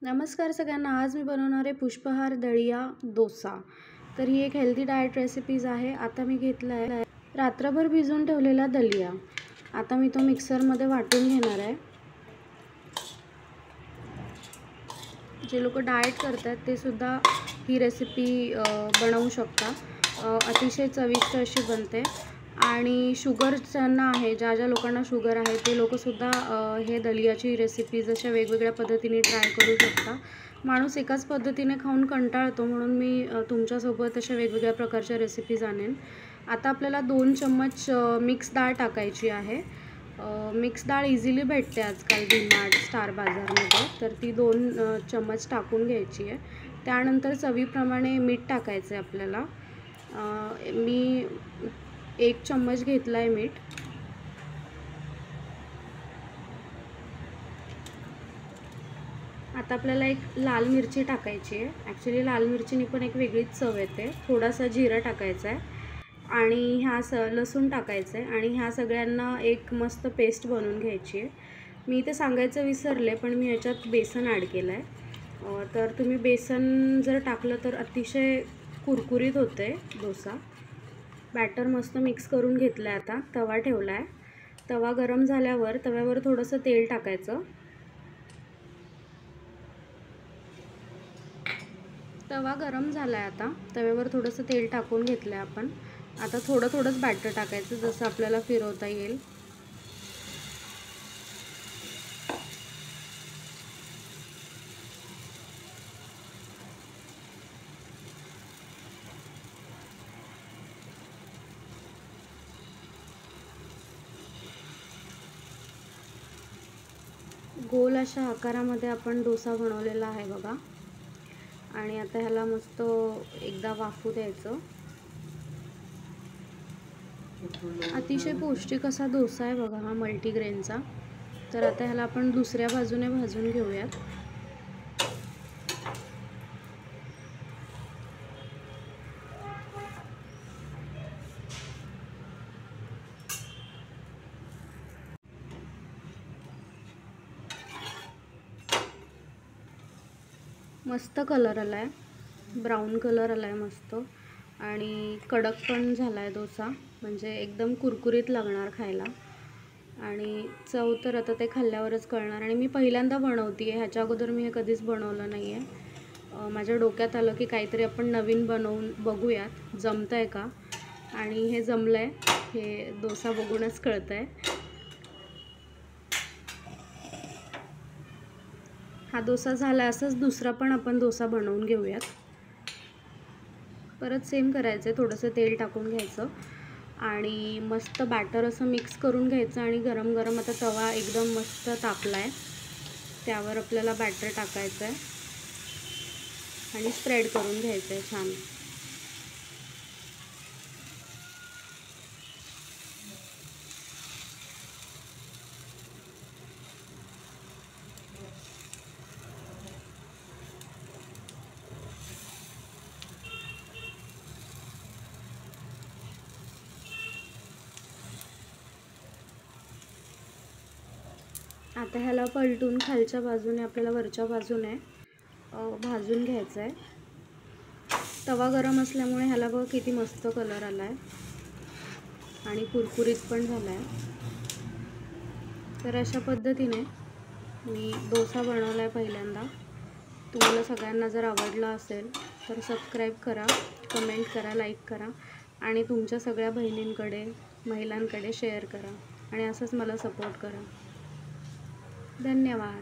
नमस्कार सगळ्यांना. आज मी बनवणार आहे पुष्पहार दळिया डोसा. तर ही एक हेल्दी डाएट रेसिपीज आहे. आता मी घेतला आहे रात्रभर भिजवून ठेवलेला दलिया. आता मी तो मिक्सरमध्ये वाटून घेणार आहे. जे लोक डाएट करतात ते सुद्धा ही रेसिपी बनवू शकता. अतिशय चविष्ट अशी बनते. आणि शुगर ज्यांना आहे, ज्या लोकांना शुगर आहे ते लोकसुद्धा हे दलियाची रेसिपीज अशा वेगवेगळ्या पद्धतीने ट्राय करू शकता. माणूस एकाच पद्धतीने खाऊन कंटाळतो, म्हणून मी तुमच्यासोबत अशा वेगवेगळ्या प्रकारच्या रेसिपीज आणेन. आता आपल्याला 2 चम्मच मिक्स डाळ टाकायची आहे. मिक्स डाळ इझिली भेटते आजकाल डीमार्ट, स्टार बाजारमध्ये. तर ती 2 चम्मच टाकून घ्यायची आहे. त्यानंतर चवीप्रमाणे मीठ टाकायचं आहे आपल्याला. मी 1 चम्मच घेतला आहे मीठ. आता आपल्याला एक लाल मिरची टाकायची आहे. ॲक्च्युली लाल मिरचीने पण एक वेगळीच चव येते. थोडासा जिरा टाकायचा आहे आणि लसूण टाकायचं आहे आणि ह्या सगळ्यांना एक मस्त पेस्ट बनवून घ्यायची आहे. मी ते सांगायचं विसरले, पण मी ह्याच्यात बेसन ॲड केलं आहे. तर तुम्ही बेसन जर टाकलं तर अतिशय कुरकुरीत होते डोसा. बॅटर मस्त मिक्स करून घेतलं आहे. आता तवा ठेवला आहे. तवा गरम झाल्यावर तव्यावर थोडंसं तेल टाकायचं. तवा गरम झाला आहे. आता तव्यावर थोडंसं तेल टाकून घेतलं आहे आपण. आता थोडंच बॅटर टाकायचं, जसं आपल्याला फिरवता येईल. गोल अशा आकारामध्ये आपण डोसा बनवलेला आहे बघा. आणि आता ह्याला मस्त एकदा वाफू द्यायचं. अतिशय पौष्टिक असा डोसा आहे बघा हा, मल्टीग्रेनचा. तर आता ह्याला आपण दुसऱ्या बाजूने भाजून घेऊयात. मस्त कलर आला आहे, ब्राऊन कलर आला आहे मस्त. आणि कडक पण झाला आहे डोसा, म्हणजे एकदम कुरकुरीत लागणार खायला. आणि चव तर आता ते खाल्ल्यावरच कळणार. आणि मी पहिल्यांदा बनवते आहे, ह्याच्या अगोदर मी हे कधीच बनवलं नाही आहे. माझ्या डोक्यात आलं की काहीतरी आपण नवीन बनवून बघूयात, जमतं आहे का. आणि हे जमलं आहे, हे डोसा बघूनच कळतं आहे. हा डोसा झाला. असंच दुसरा पण आपण डोसा बनवून घेऊयात. परत सेम करायचं आहे. थोडंसं तेल टाकून घ्यायचं आणि मस्त बॅटर असं मिक्स करून घ्यायचं. आणि गरम गरम आता तवा एकदम मस्त तापला आहे, त्यावर आपल्याला बॅटर टाकायचं आहे आणि स्प्रेड करून घ्यायचं आहे छान. आता ह्याला पलटून खालच्या बाजूने आपल्याला वरच्या बाजूने भाजून घ्यायचं आहे. तवा गरम असल्यामुळे ह्याला बघ किती मस्त कलर आला आहे आणि कुरकुरीत पण झाला आहे. तर अशा पद्धतीने मी डोसा बनवला आहे पहिल्यांदा. तुम्हाला सगळ्यांना जर आवडला असेल तर सबस्क्राईब करा, कमेंट करा, लाईक करा आणि तुमच्या सगळ्या बहिणींकडे, महिलांकडे शेअर करा आणि असंच मला सपोर्ट करा. धन्यवाद.